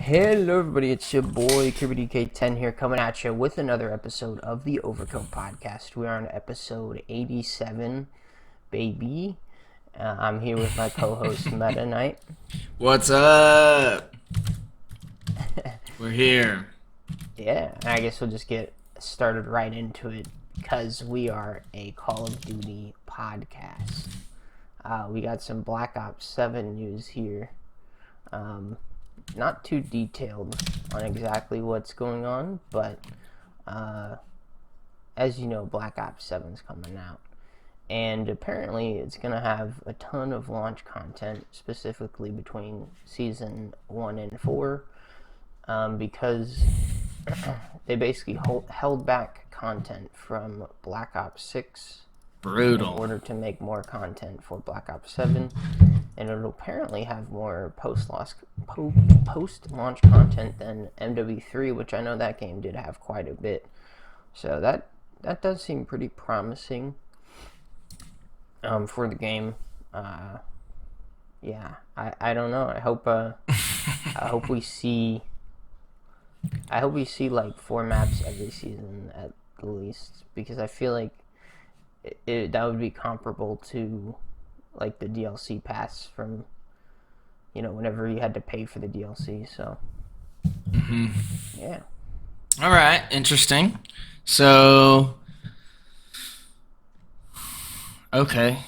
Hello everybody, it's your boy KBDK10 here coming at you with another episode of the Overkill Podcast. We are on episode 87, baby. I'm here with my co-host Meta Knight. What's up? We're here. Yeah, I guess we'll just get started right into it because we are a Call of Duty podcast. We got some Black Ops 7 news here. Not too detailed on exactly what's going on, but as you know, Black Ops 7 is coming out. And apparently it's going to have a ton of launch content, specifically between Season 1 and 4, because they basically held back content from Black Ops 6 Brutal. in order to make more content for Black Ops 7. And it'll apparently have more post-launch content than MW3, which I know that game did have quite a bit. So that does seem pretty promising for the game. Yeah, I don't know. I hope we see like 4 maps every season at least, because I feel like that would be comparable to like the DLC pass from, whenever you had to pay for the DLC. So yeah. All right, interesting. So, okay.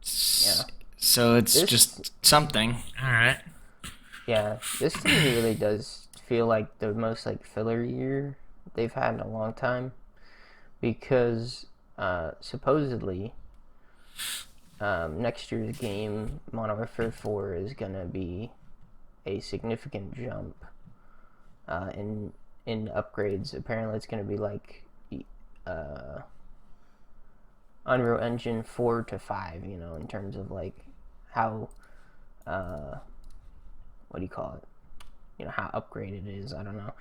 Yeah. So it's just something. All right. Yeah, this to me really does feel like the most like filler year they've had in a long time, because supposedly next year's game, Modern Warfare 4, is gonna be a significant jump in upgrades. Apparently, it's gonna be like Unreal Engine 4 to 5, in terms of like how what do you call it? How upgraded it is. I don't know.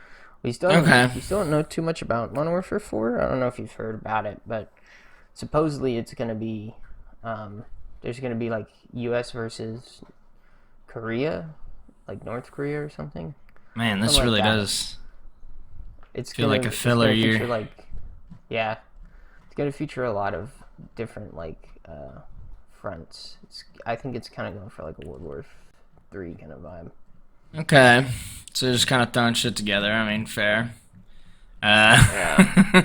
We still don't know too much about Modern Warfare 4. I don't know if you've heard about it, but supposedly it's gonna be there's gonna be like U.S. versus Korea, like North Korea or something. Man, this really does. It's feel like a filler year. It's gonna feature a lot of different like fronts. I think it's kind of going for like a World War III kind of vibe. Okay, so just kind of throwing shit together. I mean, fair. Yeah.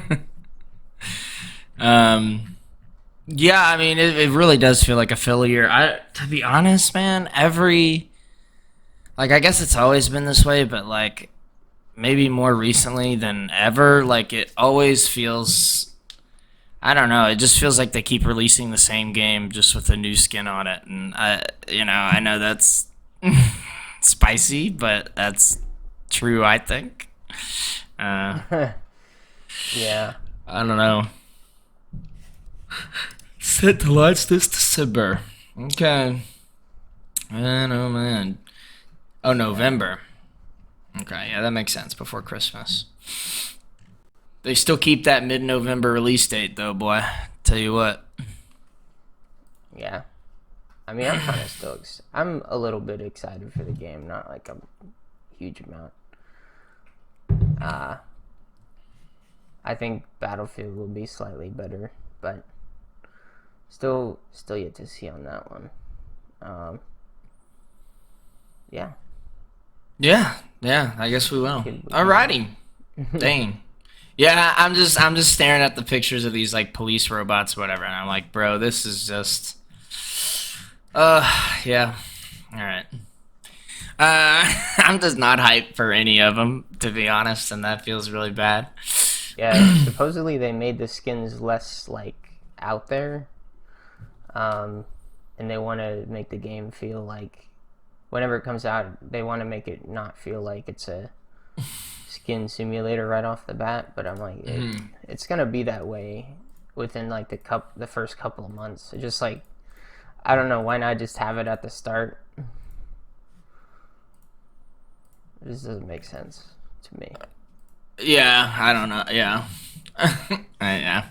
Yeah, I mean, it really does feel like a filler year. To be honest, man, I guess it's always been this way, but like maybe more recently than ever, like it always feels, I don't know, it just feels like they keep releasing the same game just with a new skin on it. And I know that's spicy, but that's true, I think. Yeah. I don't know. Set the lights this December. Okay. Man, oh man. Oh, November. Okay, yeah, that makes sense. Before Christmas. They still keep that mid-November release date, though, boy. Tell you what. Yeah. I mean, I'm a little bit excited for the game, not like a huge amount. I think Battlefield will be slightly better, but still yet to see on that one. Yeah. Yeah, I guess we will. Alrighty. Dang. Yeah, I'm just staring at the pictures of these like police robots or whatever, and I'm like, bro, this is just yeah. Alright. I'm just not hyped for any of them, to be honest, and that feels really bad. Yeah, supposedly they made the skins less like out there, and they want to make the game feel like whenever it comes out, they want to make it not feel like it's a skin simulator right off the bat. But I'm like, it's gonna be that way within like the first couple of months. It's just like, I don't know, why not just have it at the start? This doesn't make sense to me. Yeah, I don't know. Yeah. Yeah.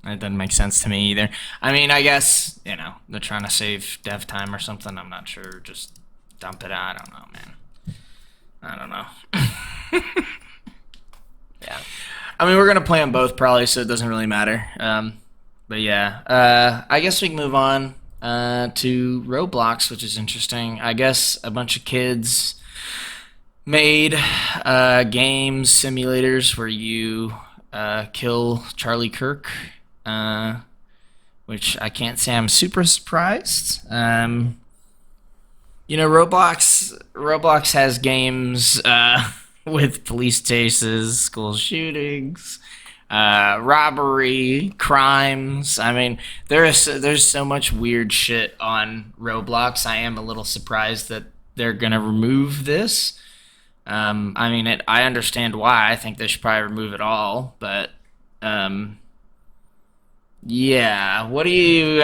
That doesn't make sense to me either. I mean, I guess, they're trying to save dev time or something. I'm not sure. Just dump it out. I don't know, man. I don't know. Yeah. I mean, we're going to play them both probably, so it doesn't really matter. But yeah, I guess we can move on to Roblox, which is interesting. I guess a bunch of kids made games, simulators where you kill Charlie Kirk, which I can't say I'm super surprised. Roblox has games with police chases, school shootings, robbery, crimes. I mean, there's so much weird shit on Roblox. I am a little surprised that they're gonna remove this. I mean, I understand why. I think they should probably remove it all, but yeah. What do you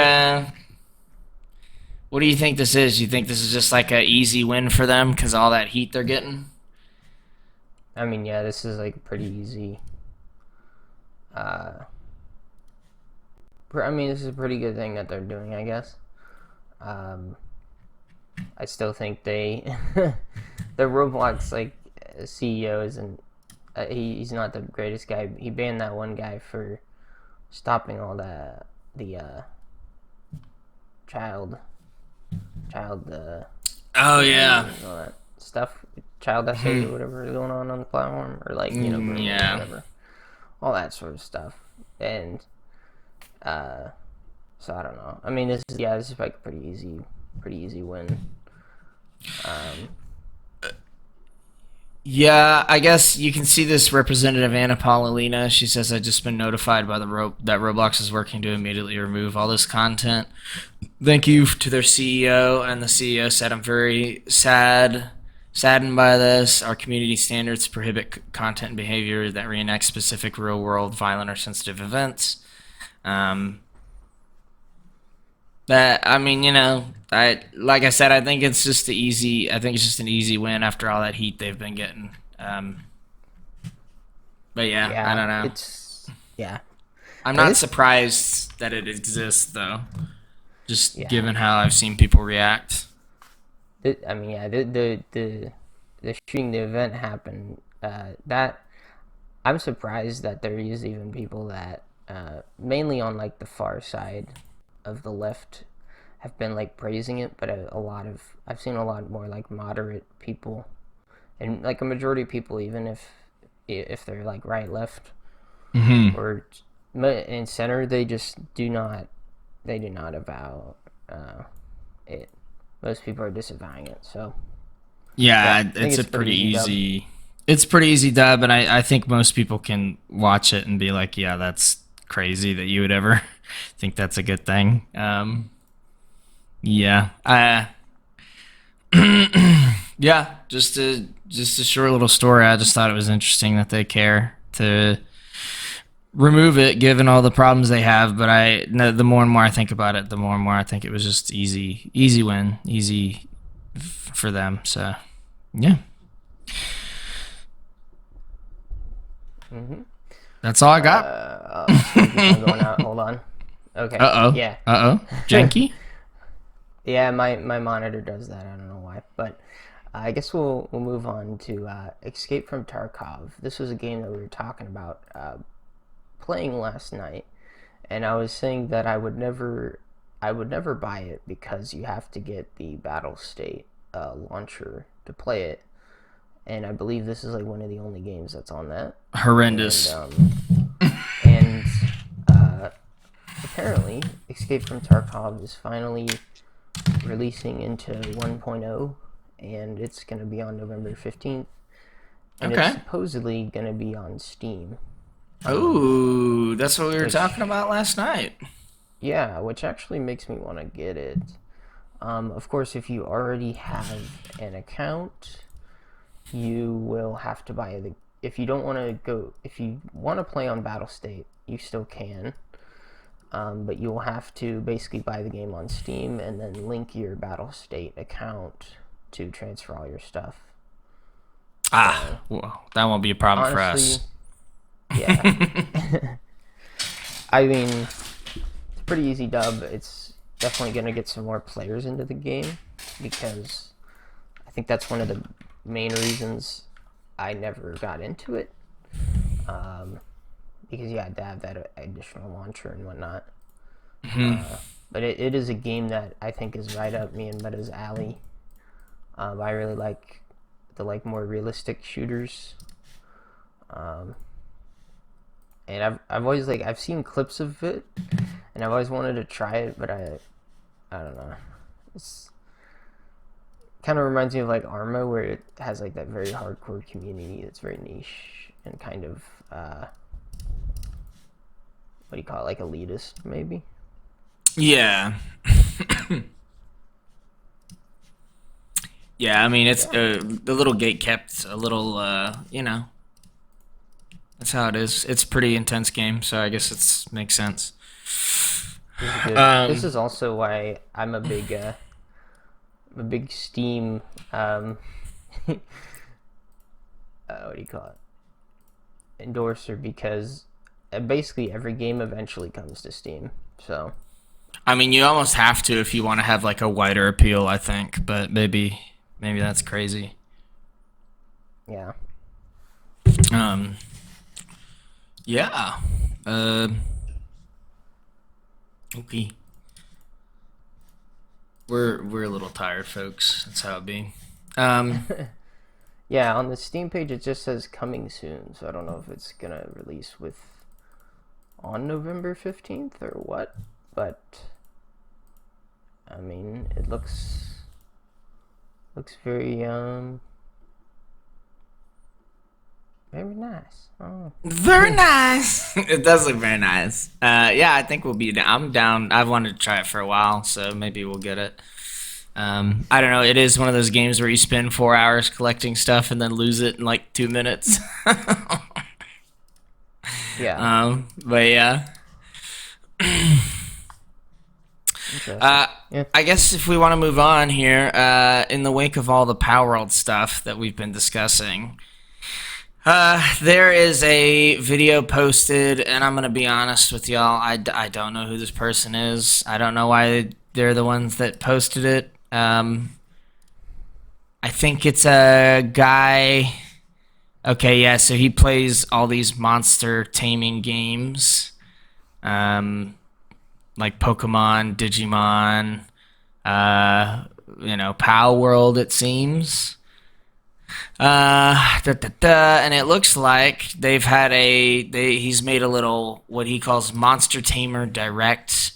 think this is? You think this is just like an easy win for them because all that heat they're getting? I mean, yeah, this is like pretty easy. This is a pretty good thing that they're doing, I guess. I still think the Roblox like CEO isn't. He's not the greatest guy. He banned that one guy for stopping all the child. Oh yeah. All that stuff, child essays or whatever is going on the platform, or like yeah, whatever, all that sort of stuff, and so I don't know. I mean, this is like a pretty easy win. Yeah, I guess you can see this Representative Anna Paulina. She says, "I've just been notified by that Roblox is working to immediately remove all this content. Thank you to their CEO." And the CEO said, "I'm very saddened by this. Our community standards prohibit content and behavior that reenacts specific real-world, violent, or sensitive events." Like I said, I think it's just an easy win after all that heat they've been getting. But yeah, I don't know. I'm not surprised that it exists though, just given how I've seen people react. The shooting, the event happened. That I'm surprised that there is even people that mainly on like the far side of the left have been like praising it, but I've seen a lot more like moderate people, and like a majority of people, even if they're like right, left, or in center, they do not avow it. Most people are disavowing it. So yeah, it's a pretty easy. It's pretty easy dub, and I think most people can watch it and be like, yeah, that's crazy that you would ever think that's a good thing. Yeah. Yeah, just a short little story. I just thought it was interesting that they care to remove it given all the problems they have, but the more and more I think about it, the more and more I think it was just easy win, for them. So, yeah. That's all I got. I'm going out. Hold on. Okay. Yeah. Janky? Yeah, my monitor does that. I don't know why, but I guess we'll move on to Escape from Tarkov. This was a game that we were talking about playing last night, and I was saying that I would never buy it because you have to get the Battle State launcher to play it, and I believe this is like one of the only games that's on that. Horrendous. And apparently, Escape from Tarkov is finally releasing into 1.0, and it's going to be on November 15th, and it's supposedly going to be on Steam. Oh, that's what we were talking about last night. Yeah, which actually makes me want to get it. Of course, if you already have an account, you will have to buy the... If you want to play on Battle State, you still can. But you'll have to basically buy the game on Steam and then link your Battle State account to transfer all your stuff. Well, that won't be a problem for us. Yeah. I mean, it's a pretty easy dub. It's definitely going to get some more players into the game because I think that's one of the main reasons I never got into it. Because you had to have that additional launcher and whatnot. But it is a game that I think is right up me and Meta's alley. I really like the more realistic shooters. And I've always I've seen clips of it, and I've always wanted to try it, but I don't know. It's kind of reminds me of Arma, where it has that very hardcore community that's very niche and kind of what do you call it, elitist maybe. Yeah. Yeah, I mean, it's the little gate kept a little, that's how it is. It's a pretty intense game, so I guess it makes sense. This is also why I'm a big Steam, what do you call it, endorser, because basically every game eventually comes to Steam, so. I mean, you almost have to if you want to have a wider appeal, I think, but maybe that's crazy. Yeah. Yeah. Okay. We're a little tired, folks. That's how it be. Yeah, on the Steam page it just says coming soon, so I don't know if it's gonna release on November 15th or what, but I mean, it looks very very nice. Oh. Very nice. It does look very nice. Yeah, I think we'll be down. I'm down. I've wanted to try it for a while, so maybe we'll get it. I don't know. It is one of those games where you spend 4 hours collecting stuff and then lose it in 2 minutes. Yeah. But yeah. Yeah. I guess if we want to move on here, in the wake of all the Power World stuff that we've been discussing, there is a video posted, and I'm going to be honest with y'all, I don't know who this person is. I don't know why they're the ones that posted it. I think it's a guy. Okay, yeah, so he plays all these monster taming games. Like Pokemon, Digimon, Power World, it seems. And it looks like he's made a little, what he calls Monster Tamer Direct,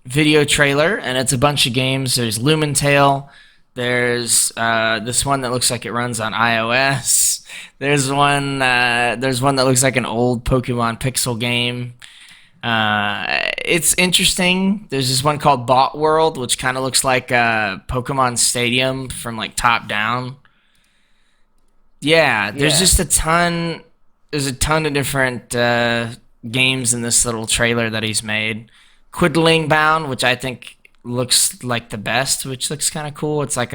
video trailer, and it's a bunch of games. There's Lumentale. There's this one that looks like it runs on iOS. There's one that looks like an old Pokemon pixel game. It's interesting. There's this one called Bot World, which kind of looks like a Pokemon Stadium from top down. Yeah, there's just a ton. There's a ton of different games in this little trailer that he's made. Quiddling Bound, which I think looks like the best, which looks kind of cool. It's like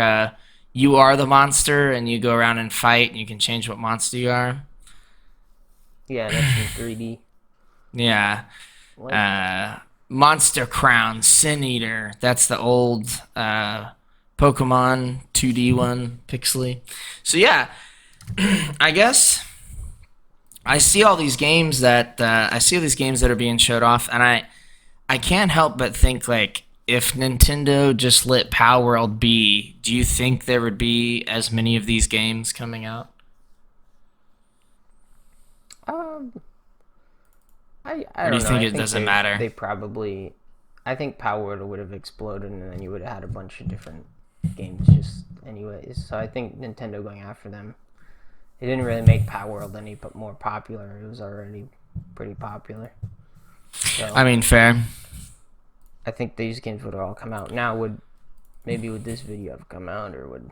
you are the monster and you go around and fight and you can change what monster you are. Yeah, that's in 3D. Yeah. Monster Crown, Sin Eater. That's the old Pokemon 2D one, pixely. So yeah, I guess I see all these games that are being showed off, and I can't help but think if Nintendo just let Power World be, do you think there would be as many of these games coming out? I don't know. Do you think it doesn't matter? They probably, I think Power World would have exploded, and then you would have had a bunch of different games just anyways. So I think Nintendo going after them, it didn't really make Power World any more popular. It was already pretty popular. So, I mean, fair. I think these games would all come out now. Would this video have come out, or would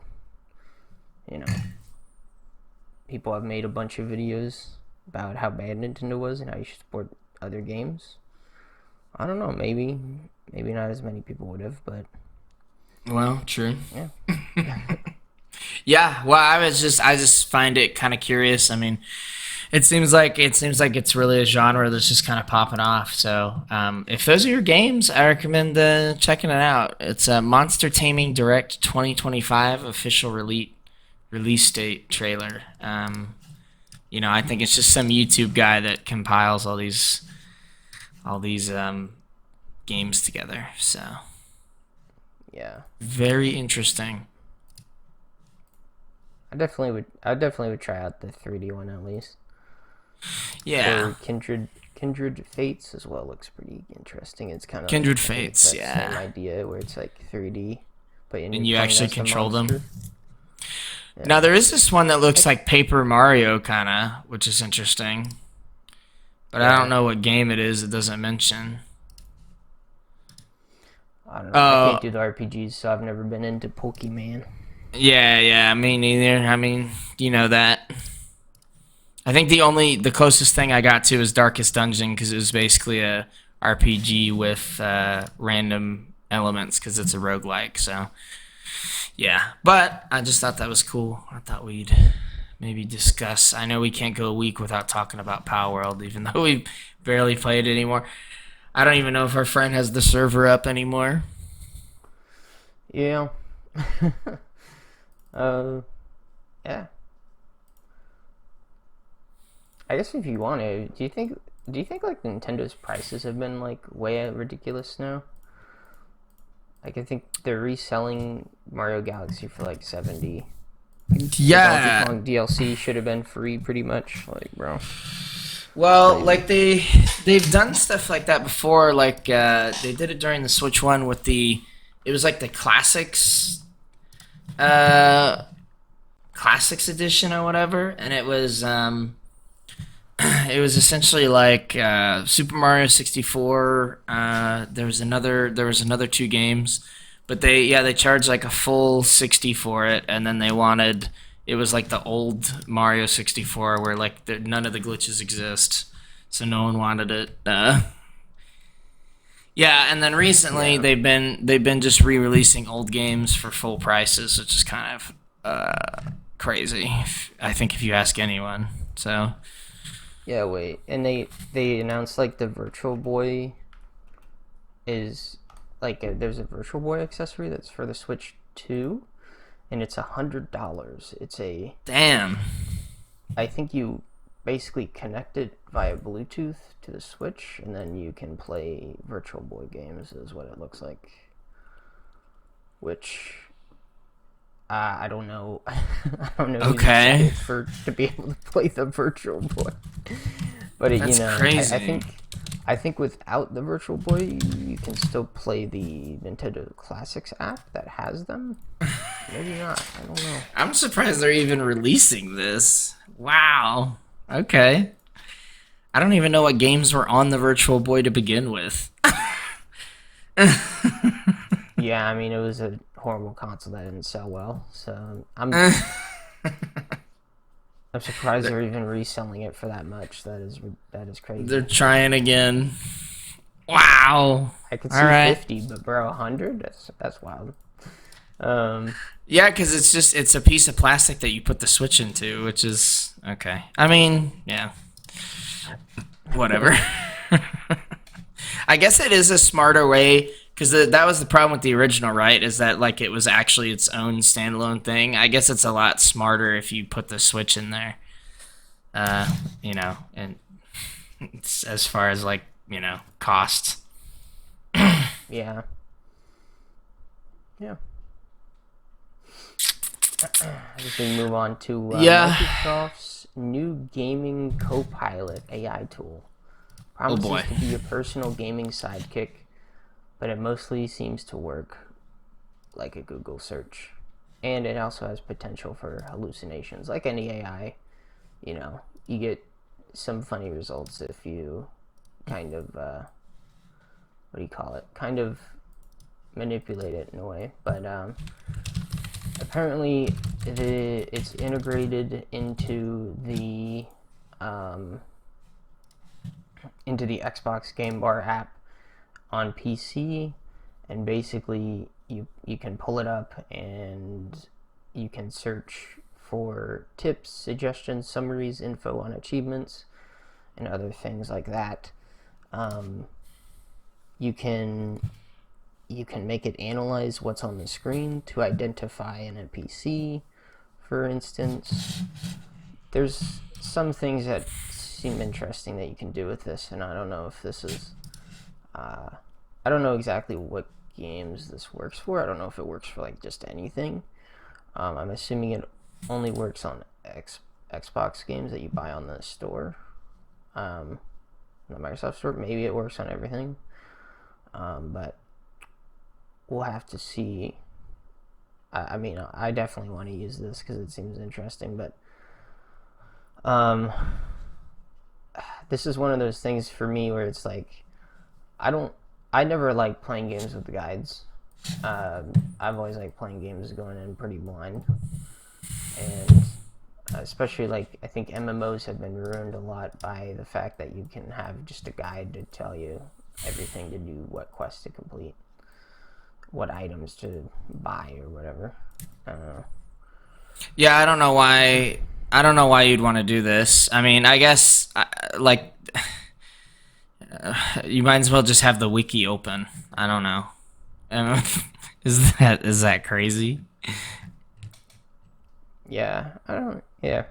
people have made a bunch of videos about how bad Nintendo was and how you should support other games? I don't know. Maybe not as many people would have, but well, true. Yeah. Yeah. Well, I just find it kind of curious. I mean, It seems like it's really a genre that's just kind of popping off. So, if those are your games, I recommend checking it out. It's a Monster Taming Direct 2025 official release date trailer. I think it's just some YouTube guy that compiles all these games together. So, Yeah, very interesting. I definitely would try out the 3D one at least. Yeah, Or Kindred Fates as well looks pretty interesting. It's kind of Kindred I think it's Fates. that same Yeah, idea where it's like 3D, but and you're you playing actually as the control monster. them. Yeah. Now there is this one that looks like Paper Mario kind of, which is interesting. But I don't Yeah. know what game it is. It doesn't mention. I don't know. I can't do the RPGs, so I've never been into Pokemon. Yeah, me neither. I mean, you know that. I think the closest thing I got to is Darkest Dungeon because it was basically a RPG with random elements because it's a roguelike. So, yeah. But I just thought that was cool. I thought we'd maybe discuss. I know we can't go a week without talking about Power World, even though we barely played it anymore. I don't even know if our friend has the server up anymore. Yeah. Yeah. I guess if you want to, do you think like Nintendo's prices have been like way ridiculous now? Like I think they're reselling Mario Galaxy for like 70. The Donkey Yeah. Kong DLC should have been free pretty much, like bro. Well, Crazy. like they've done stuff like that before. Like they did it during the Switch one with it was like the uh, classics edition or whatever, and it was it was essentially like Super Mario 64. There was another two games, but they charged like a full 60 for it, and then it was like the old Mario 64 where like none of the glitches exist, so no one wanted it. Yeah, and then recently Yeah. they've been just re-releasing old games for full prices, which is kind of crazy. I think if you ask anyone, so. Yeah, wait. And they announced like the Virtual Boy is like there's a Virtual Boy accessory that's for the Switch 2 and it's $100. Damn. I think you basically connect it via Bluetooth to the Switch and then you can play Virtual Boy games is what it looks like. Which I don't know. I don't know who's Okay. excited to be able to play the Virtual Boy. But That's crazy. I think without the Virtual Boy, you can still play the Nintendo Classics app that has them. Maybe not. I don't know. I'm surprised they're even releasing this. Wow. Okay. I don't even know what games were on the Virtual Boy to begin with. Yeah, I mean it was a horrible console that didn't sell well, so I'm surprised they're even reselling it for that much. That is crazy. They're trying again. Wow. I could see All right. 50, but bro, 100? That's wild. Yeah, because it's a piece of plastic that you put the Switch into, which is okay. I mean, yeah. Whatever. I guess it is a smarter way because that was the problem with the original, right? Is that like it was actually its own standalone thing. I guess it's a lot smarter if you put the Switch in there. And it's as far as like cost. Yeah. Yeah. I guess we move on to Yeah. Microsoft's new gaming co-pilot AI tool. Promises boy. to be a personal gaming sidekick, but it mostly seems to work like a Google search. And it also has potential for hallucinations. Like any AI, you get some funny results if you kind of, what do you call it? Kind of manipulate it in a way. But apparently it's integrated into the Xbox Game Bar app on PC, and basically you can pull it up and you can search for tips, suggestions, summaries, info on achievements, and other things like that. You can make it analyze what's on the screen to identify an NPC, for instance. There's some things that seem interesting that you can do with this, and I don't know if this is... I don't know exactly what games this works for. I don't know if it works for like just anything. I'm assuming it only works on Xbox games that you buy on the store, the Microsoft store. Maybe it works on everything, but we'll have to see. I mean, I definitely want to use this because it seems interesting, but this is one of those things for me where it's like I never like playing games with the guides. I've always liked playing games going in pretty blind, and especially like I think MMOs have been ruined a lot by the fact that you can have just a guide to tell you everything to do, what quests to complete, what items to buy or whatever. I don't know. Yeah, I don't know why you'd want to do this. I mean, I guess like you might as well just have the wiki open. I don't know. Is that crazy? Yeah, I don't. Yeah.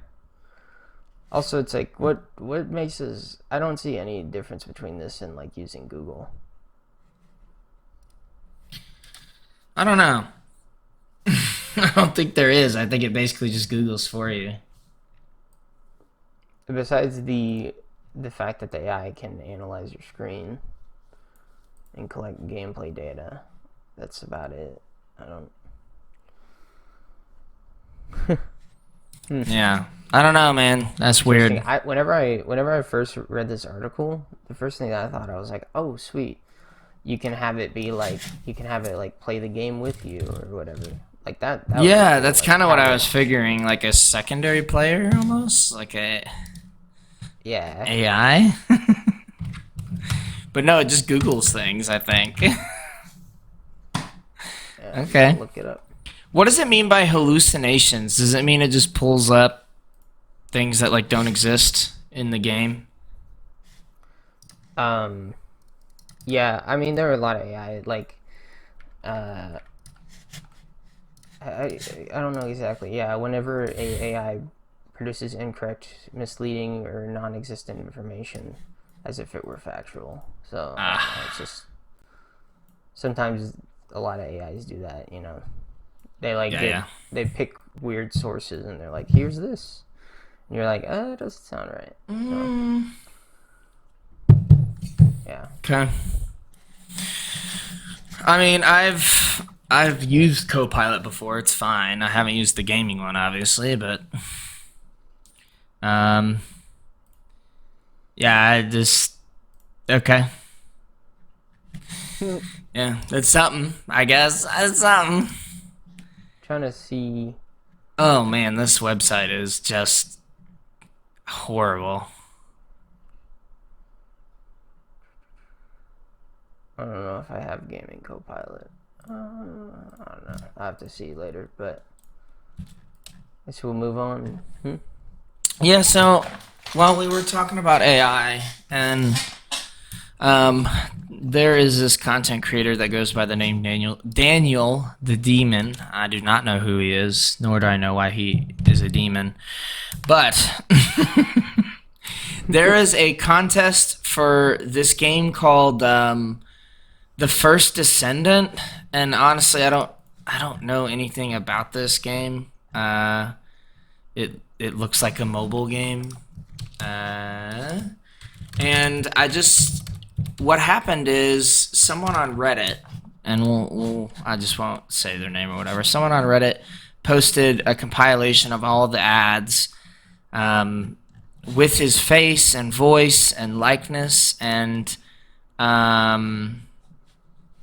Also, it's like what makes us? I don't see any difference between this and like using Google. I don't know. I don't think there is. I think it basically just Googles for you. Besides the fact that the AI can analyze your screen and collect gameplay data, that's about it. I don't. Yeah, I don't know, man. That's weird. Whenever I first read this article, the first thing that I thought, I was like, oh sweet, you can have it play the game with you or whatever. Like that Yeah, cool. that's like, kind of what I was figuring. Like a secondary player, almost like a AI. But no, it just Googles things, I think. Yeah, Okay. Look it up. What does it mean by hallucinations? Does it mean it just pulls up things that like don't exist in the game? Yeah, I mean there are a lot of AI like I don't know exactly. Yeah, whenever a AI produces incorrect, misleading, or non-existent information, as if it were factual. So I don't know, it's just sometimes a lot of AIs do that. You know, they they pick weird sources and they're like, "Here's this," and you're like, "It doesn't sound right." So, yeah. Okay. I mean, I've used Copilot before. It's fine. I haven't used the gaming one, obviously, but yeah, I just okay. Yeah, it's something. I guess it's something. Trying to see. Oh man, this website is just horrible. I don't know if I have gaming Copilot. I don't know. I have to see later, but I guess we'll move on. Yeah, so while we were talking about AI, and there is this content creator that goes by the name Daniel the Demon. I do not know who he is, nor do I know why he is a demon. But there is a contest for this game called The First Descendant, and honestly, I don't know anything about this game. It looks like a mobile game, and what happened is someone on Reddit, and I just won't say their name or whatever. Someone on Reddit posted a compilation of all the ads, with his face and voice and likeness, and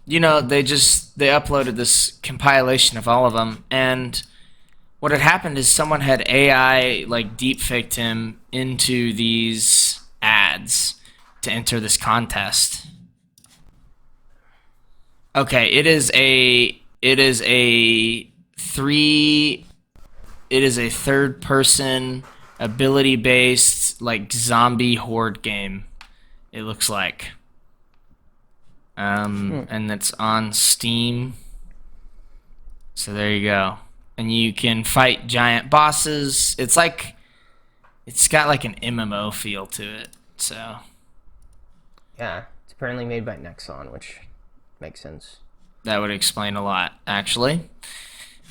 you know, they uploaded this compilation of all of them, and what had happened is someone had AI like deepfaked him into these ads to enter this contest. Okay, it is a 3 it is a third-person, ability-based, like, zombie horde game, it looks like. And it's on Steam. So there you go. And you can fight giant bosses. It's got like an MMO feel to it. So Yeah, it's apparently made by Nexon, which makes sense. that would explain a lot, actually.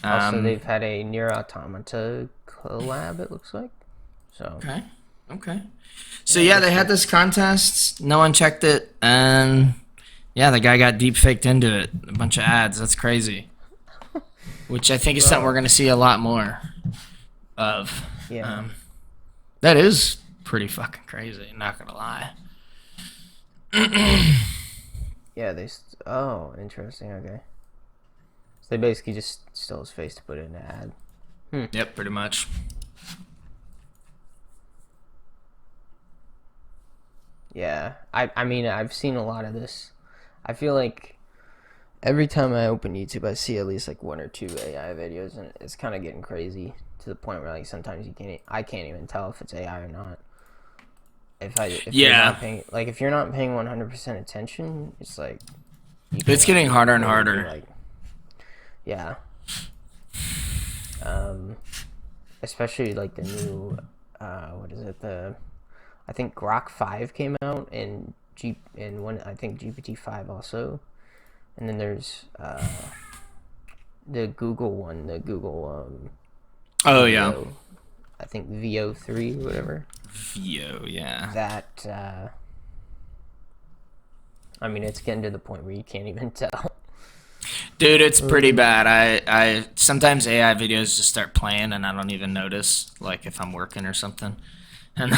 Also, they've had a Nier Automata collab, it looks like. So Okay. So yeah, they had this contest. No one checked it, and yeah, the guy got deep faked into it. A bunch of ads. That's crazy. Which I think is something we're gonna see a lot more of. Yeah. That is pretty fucking crazy. Not gonna lie. Yeah, oh, interesting. Okay. So they basically just stole his face to put it in an ad. Yep, pretty much. Yeah, I mean, I've seen a lot of this. I feel like every time I open YouTube, I see at least like one or two AI videos, and it's kind of getting crazy to the point where like sometimes I can't even tell if it's AI or not. If you're not paying, like if you're not paying 100% attention, it's like it's getting harder and harder. Like, yeah. Especially like the new what is it, I think Grok 5 came out, and I think GPT-5 also, and then there's the Google one, the Google oh yeah, I think VO3 or whatever. VO, yeah. That I mean, it's getting to the point where you can't even tell. Dude, it's pretty bad. I sometimes AI videos just start playing and I don't even notice, like if I'm working or something. And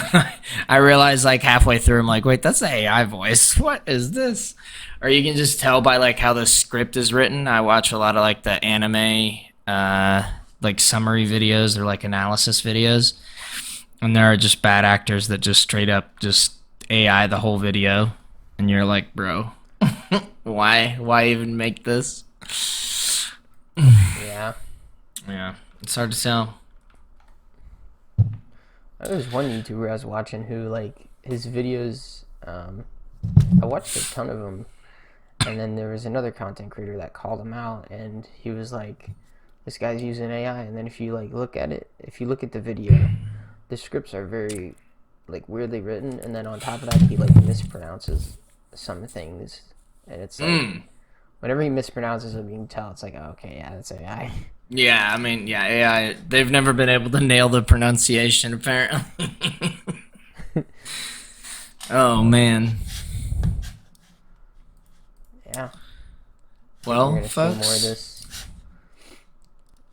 I realize like halfway through, I'm like, wait, that's the AI voice. What is this? Or you can just tell by like how the script is written. I watch a lot of like the anime, like summary videos or like analysis videos. And there are just bad actors that just straight up just AI the whole video. And you're like, bro, why even make this? Yeah. Yeah, it's hard to tell. There was one YouTuber I was watching who, like, his videos, I watched a ton of them, and then there was another content creator that called him out, and he was like, this guy's using AI, and then if you, like, look at the video, the scripts are very, like, weirdly written, and then on top of that, he, like, mispronounces some things, and it's like, whenever he mispronounces them, you can tell, it's like, oh, okay, yeah, that's AI. Yeah, I mean, yeah, AI, they've never been able to nail the pronunciation, apparently. Oh, man. Yeah. Well, we're gonna folks. see more of this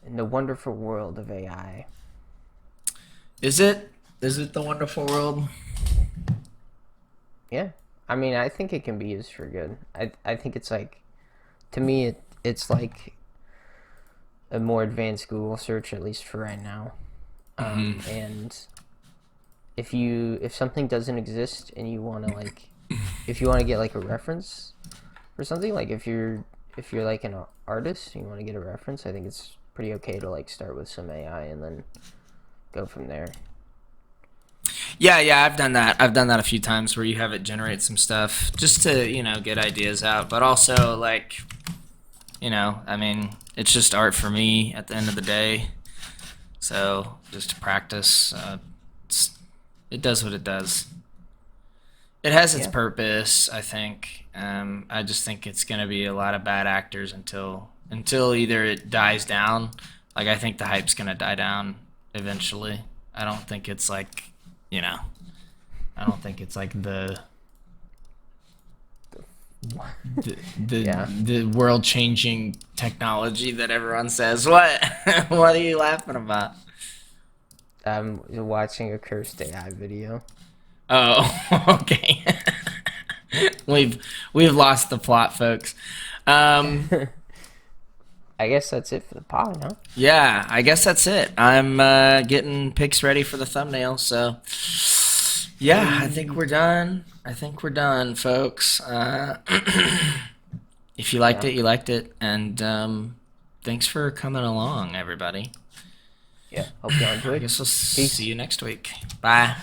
in the wonderful world of AI. Is it the wonderful world? Yeah. I mean, I think it can be used for good. I think it's like, to me, it's like a more advanced Google search, at least for right now. And if something doesn't exist and you want to like, if you want to get like a reference or something, like if you're like an artist and you want to get a reference, I think it's pretty okay to like start with some AI and then go from there. Yeah, I've done that. I've done that a few times where you have it generate some stuff just to, get ideas out, but also like, I mean, it's just art for me at the end of the day. So just to practice, it does what it does. It has its purpose, I think. I just think it's gonna be a lot of bad actors until either it dies down. Like I think the hype's gonna die down eventually. I don't think it's like, I don't think it's like the world-changing technology that everyone says. What? What are you laughing about? I'm watching a cursed AI video. Oh, okay. We've lost the plot, folks. I guess that's it for the pod, huh? Yeah, I guess that's it. I'm getting pics ready for the thumbnail, so yeah, I think we're done. Folks. If you liked it, you liked it, and thanks for coming along, everybody. yeah, hope y'all I enjoyed. guess we'll Peace. see you next week. Bye.